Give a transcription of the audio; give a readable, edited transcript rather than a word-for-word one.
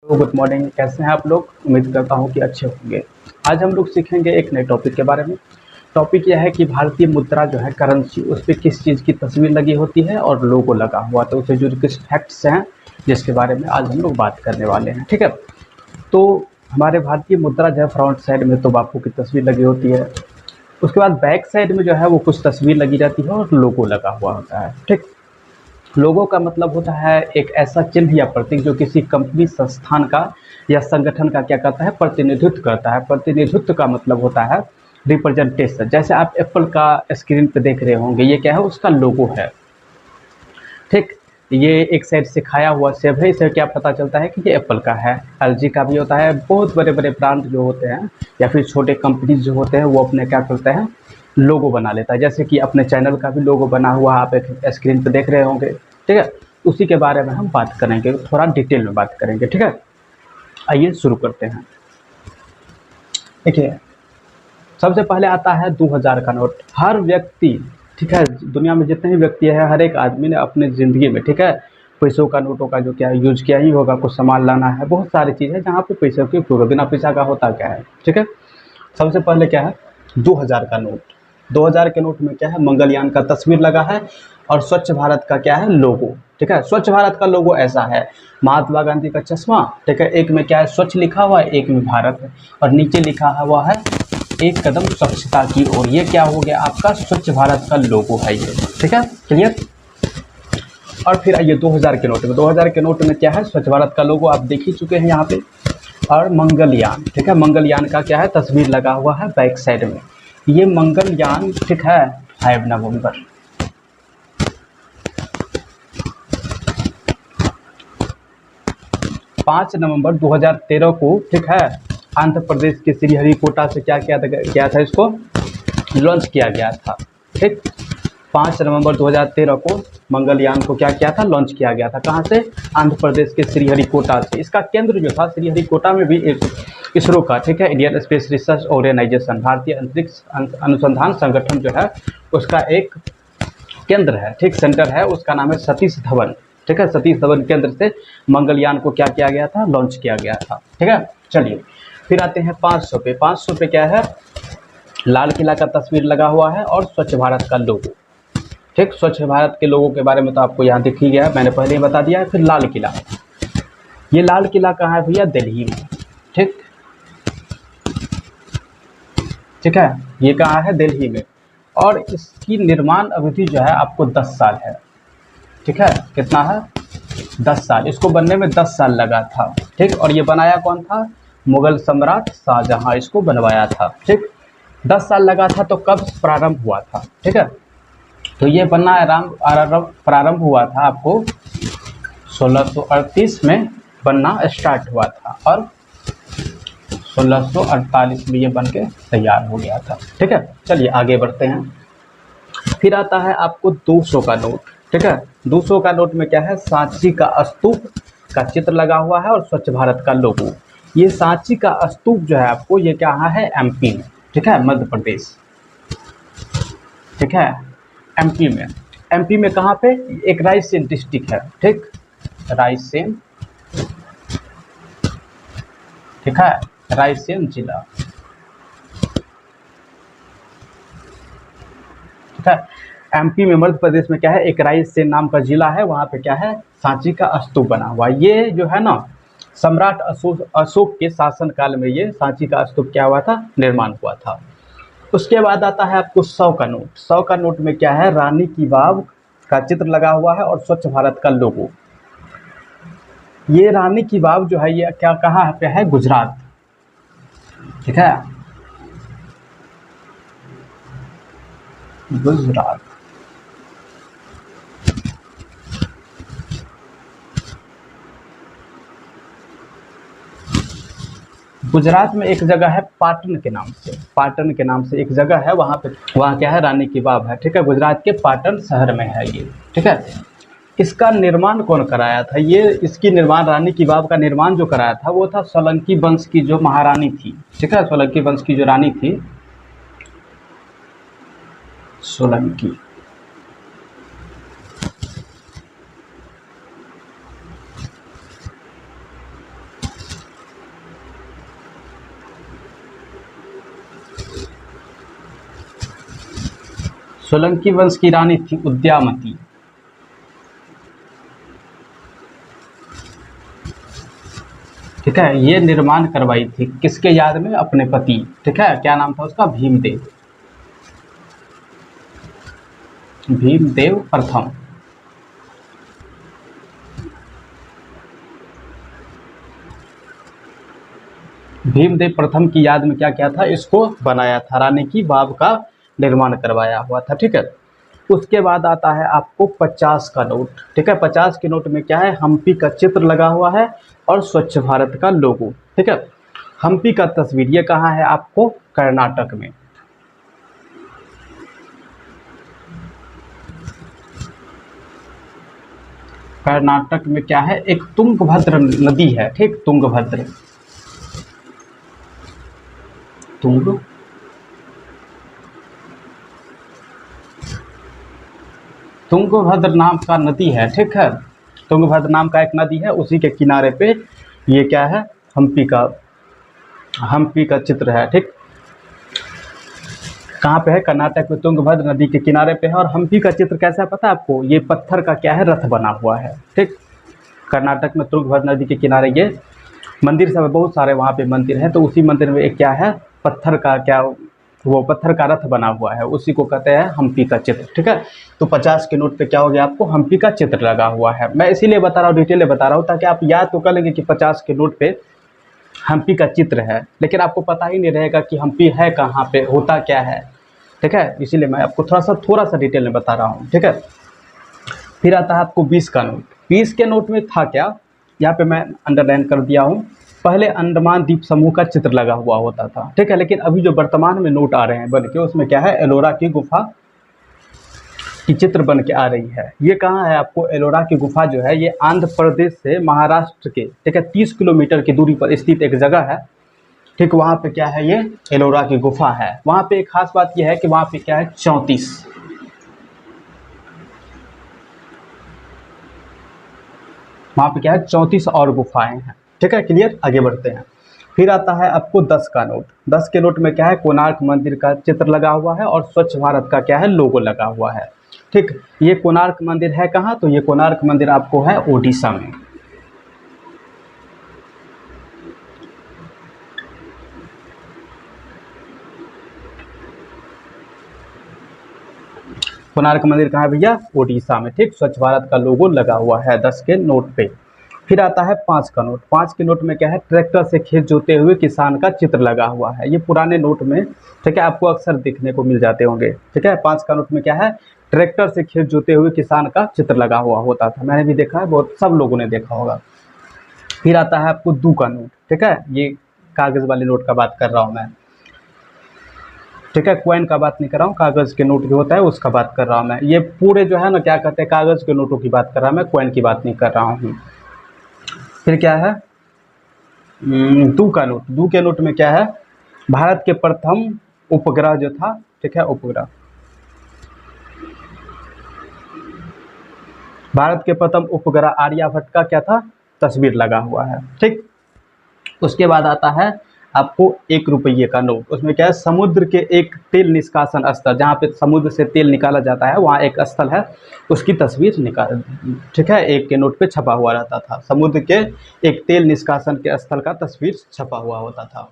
तो good morning, कैसे हैं आप लोग। उम्मीद करता हूं कि अच्छे होंगे। आज हम लोग सीखेंगे एक नए टॉपिक के बारे में। टॉपिक यह है कि भारतीय मुद्रा जो है करेंसी, उस पर किस चीज़ की तस्वीर लगी होती है और लोगो लगा हुआ, तो उससे जुड़े कुछ फैक्ट्स हैं जिसके बारे में आज हम लोग बात करने वाले हैं। ठीक है, तो हमारे भारतीय मुद्रा जो है फ्रंट साइड में तो बापू की तस्वीर लगी होती है, उसके बाद बैक साइड में जो है वो कुछ तस्वीर लगी रहती है और लोगो लगा हुआ होता है। ठीक, लोगो का मतलब होता है एक ऐसा चिन्ह या प्रतीक जो किसी कंपनी, संस्थान का या संगठन का क्या करता है, प्रतिनिधित्व करता है। प्रतिनिधित्व का मतलब होता है रिप्रेजेंटेशन। जैसे आप एप्पल का स्क्रीन पे देख रहे होंगे, ये क्या है, उसका लोगो है। ठीक, ये एक साइड से खाया हुआ सेब है, इससे क्या पता चलता है कि ये एप्पल का है। एलजी का भी होता है। बहुत बड़े बड़े ब्रांड जो होते हैं या फिर छोटे कंपनीज जो होते हैं वो अपने क्या करते हैं, लोगो बना लेता है। जैसे कि अपने चैनल का भी लोगो बना हुआ आप एक स्क्रीन पे देख रहे होंगे। ठीक है, उसी के बारे में हम बात करेंगे, थोड़ा डिटेल में बात करेंगे। ठीक है, आइए शुरू करते हैं। देखिए, सबसे पहले आता है 2000 का नोट। हर व्यक्ति, ठीक है, दुनिया में जितने भी व्यक्ति है, हर एक आदमी ने अपने ज़िंदगी में, ठीक है, पैसों का, नोटों का जो क्या यूज किया ही होगा। कुछ सामान लाना है, बहुत सारी चीज़ है जहाँ पे पैसों की उपयोग है। बिना पैसा का होता क्या है। ठीक है, सबसे पहले क्या है, 2000 का नोट। 2000 के नोट में क्या है, मंगलयान का तस्वीर लगा है और स्वच्छ भारत का क्या है, लोगो। ठीक है, स्वच्छ भारत का लोगो ऐसा है, महात्मा गांधी का चश्मा। ठीक है, एक में क्या है, स्वच्छ लिखा हुआ है, एक में भारत है, और नीचे लिखा हुआ है एक कदम स्वच्छता की ओर। ये क्या हो गया, आपका स्वच्छ भारत का लोगो है ये। ठीक है, क्लियर। और फिर आइए 2000 के नोट में। 2000 के नोट में क्या है, स्वच्छ भारत का लोगो आप देख ही चुके हैं यहाँ पे, और मंगलयान। ठीक है, मंगलयान का क्या है, तस्वीर लगा हुआ है बैक साइड में। ये मंगलयान, ठीक है, 5 नवंबर 5 नवंबर 2013 को, ठीक है, आंध्र प्रदेश के श्रीहरिकोटा से क्या किया था, इसको लॉन्च किया गया था। ठीक, 5 नवंबर 2013 को मंगलयान को क्या किया था, लॉन्च किया गया था। कहाँ से, आंध्र प्रदेश के श्रीहरिकोटा से। इसका केंद्र जो था श्रीहरिकोटा में भी इसरो का, ठीक है, इंडियन स्पेस रिसर्च ऑर्गेनाइजेशन, भारतीय अंतरिक्ष अनुसंधान संगठन जो है उसका एक केंद्र है, ठीक, सेंटर है, उसका नाम है सतीश धवन। ठीक है, सतीश धवन केंद्र से मंगलयान को क्या किया गया था, लॉन्च किया गया था। ठीक है, चलिए फिर आते हैं 500 पे। 500 पे क्या है, लाल किला का तस्वीर लगा हुआ है और स्वच्छ भारत का लोगो। ठीक, स्वच्छ भारत के लोगों के बारे में तो आपको यहाँ दिख ही गया है, मैंने पहले ही बता दिया है। फिर लाल किला, ये लाल किला कहाँ है भैया, दिल्ली में। ठीक, ठीक है, ये कहाँ है, दिल्ली में। और इसकी निर्माण अवधि जो है आपको 10 साल है। ठीक है, कितना है, 10 साल। इसको बनने में 10 साल लगा था। ठीक, और ये बनाया कौन था, मुगल सम्राट शाहजहां इसको बनवाया था। ठीक, 10 साल लगा था। तो कब प्रारंभ हुआ था, ठीक है, तो ये बनना प्रारंभ हुआ था आपको 1638 में बनना स्टार्ट हुआ था, और 1648 में ये बन के तैयार हो गया था। ठीक है, चलिए आगे बढ़ते हैं। फिर आता है आपको 200 का नोट। ठीक है, 200 का नोट में क्या है, सांची का स्तूप का चित्र लगा हुआ है और स्वच्छ भारत का लोगो। ये सांची का स्तूप जो है आपको, ये कहाँ है, एमपी में। ठीक है, मध्य प्रदेश। ठीक है, एमपी में। एमपी में कहाँ पे, एक रायसेन डिस्ट्रिक्ट है। ठीक, रायसेन, ठीक है, रायसेन जिला। ठीक है, एमपी में, मध्य प्रदेश में क्या है, एक रायसेन नाम का जिला है, वहाँ पे क्या है, सांची का स्तूप बना हुआ। ये जो है ना, सम्राट अशोक के शासनकाल में ये सांची का स्तूप क्या हुआ था, निर्माण हुआ था। उसके बाद आता है आपको 100 का नोट। 100 का नोट में क्या है, रानी की वाव का चित्र लगा हुआ है और स्वच्छ भारत का लोगो। ये रानी की वाव जो है, ये क्या, कहाँ पे है, गुजरात। ठीक है, गुजरात। गुजरात में एक जगह है पाटन के नाम से, पाटन के नाम से एक जगह है, वहाँ पे, वहाँ क्या है, रानी की वाव है। ठीक है, गुजरात के पाटन शहर में है ये। ठीक है, इसका निर्माण कौन कराया था, ये इसकी निर्माण, रानी की वाव का निर्माण जो कराया था वो था सोलंकी वंश की जो महारानी थी। ठीक है, सोलंकी वंश की जो रानी थी, सोलंकी। सोलंकी वंश की रानी थी उद्यामती। ठीक है, ये निर्माण करवाई थी किसके याद में? अपने पति। ठीक है, क्या नाम था उसका? भीमदेव, भीमदेव प्रथम। भीमदेव प्रथम की याद में क्या किया था? इसको बनाया था, रानी की बाव का निर्माण करवाया हुआ था। ठीक है, उसके बाद आता है आपको 50 का नोट। ठीक है, 50 के नोट में क्या है? हम्पी का चित्र लगा हुआ है और स्वच्छ भारत का लोगो। ठीक है, हम्पी का तस्वीर ये कहाँ है आपको? कर्नाटक में। कर्नाटक में क्या है? एक तुंगभद्र नदी है। ठीक, तुंगभद्र, तुंगभद्र नाम का नदी है। ठीक है, तुंगभद्र नाम का एक नदी है, उसी के किनारे पे ये क्या है? हम्पी का चित्र है। ठीक, कहाँ पे है? कर्नाटक में तुंगभद्र नदी के किनारे पे है। और हम्पी का चित्र कैसा है पता है आपको? ये पत्थर का क्या है? रथ बना हुआ है। ठीक, कर्नाटक में तुंगभद्र नदी के किनारे ये मंदिर सब बहुत सारे वहाँ पे मंदिर हैं, तो उसी मंदिर में एक क्या है? पत्थर का क्या, वो पत्थर का रथ बना हुआ है, उसी को कहते हैं हम्पी का चित्र। ठीक है, तो 50 के नोट पे क्या हो गया आपको? हम्पी का चित्र लगा हुआ है। मैं इसीलिए बता रहा हूँ, डिटेल में बता रहा हूँ, ताकि आप याद तो कर लेंगे कि 50 के नोट पे हम्पी का चित्र है, लेकिन आपको पता ही नहीं रहेगा कि हम्पी है कहाँ पे, होता क्या है। ठीक है, इसीलिए मैं आपको थोड़ा सा डिटेल में बता रहा हूँ। ठीक है, फिर आता है आपको 20 का नोट। 20 के नोट में था क्या? यहाँ पे मैं अंडरलाइन कर दिया हूँ। पहले अंडमान द्वीप समूह का चित्र लगा हुआ होता था। ठीक है, लेकिन अभी जो वर्तमान में नोट आ रहे हैं बन के, उसमें क्या है? एलोरा की गुफा की चित्र बन के आ रही है। ये कहाँ है आपको? एलोरा की गुफा जो है ये आंध्र प्रदेश से महाराष्ट्र के, ठीक है, 30 किलोमीटर की दूरी पर स्थित एक जगह है। ठीक, वहाँ पे क्या है? ये एलोरा की गुफा है। वहाँ पे एक खास बात यह है कि वहाँ पे क्या है? 34, वहाँ पे क्या है? 34 और गुफाएं हैं। ठीक है, क्लियर? आगे बढ़ते हैं। फिर आता है आपको 10 का नोट। 10 के नोट में क्या है? कोणार्क मंदिर का चित्र लगा हुआ है और स्वच्छ भारत का क्या है? लोगो लगा हुआ है। ठीक, ये कोणार्क मंदिर है कहाँ? तो ये कोणार्क मंदिर आपको है ओडिशा में। कोणार्क मंदिर कहाँ है भैया? ओडिशा में। ठीक, स्वच्छ भारत का लोगो लगा हुआ है 10 के नोट पे। फिर आता है 5 का नोट। 5 के नोट में क्या है? ट्रैक्टर से खेत जोते हुए किसान का चित्र लगा हुआ है। ये पुराने नोट में, ठीक है, आपको अक्सर दिखने को मिल जाते होंगे। ठीक है, 5 का नोट में क्या है? ट्रैक्टर से खेत जोते हुए किसान का चित्र लगा हुआ होता था। मैंने भी देखा है, बहुत सब लोगों ने देखा होगा। फिर आता है आपको 2 का नोट। ठीक है, ये कागज वाले नोट का बात कर रहा हूँ मैं। ठीक है, कॉइन का बात नहीं कर रहा हूँ, कागज के नोट जो होता है उसका बात कर रहा हूँ मैं। ये पूरे जो है ना, क्या कहते हैं, कागज के नोटों की बात कर रहा हूँ मैं, कॉइन की बात नहीं कर रहा हूँ। फिर क्या है? 2 का नोट। 2 के नोट में क्या है? भारत के प्रथम उपग्रह जो था, ठीक है, उपग्रह, भारत के प्रथम उपग्रह आर्यभट्ट का क्या था? तस्वीर लगा हुआ है। ठीक, उसके बाद आता है आपको 1 रुपये का नोट। उसमें क्या है? समुद्र के एक तेल निष्कासन स्थल, जहाँ पे समुद्र से तेल निकाला जाता है, वहाँ एक स्थल है, उसकी तस्वीर निकाल, ठीक है, 1 के नोट पे छपा हुआ रहता था। समुद्र के एक तेल निष्कासन के स्थल का तस्वीर छपा हुआ होता था।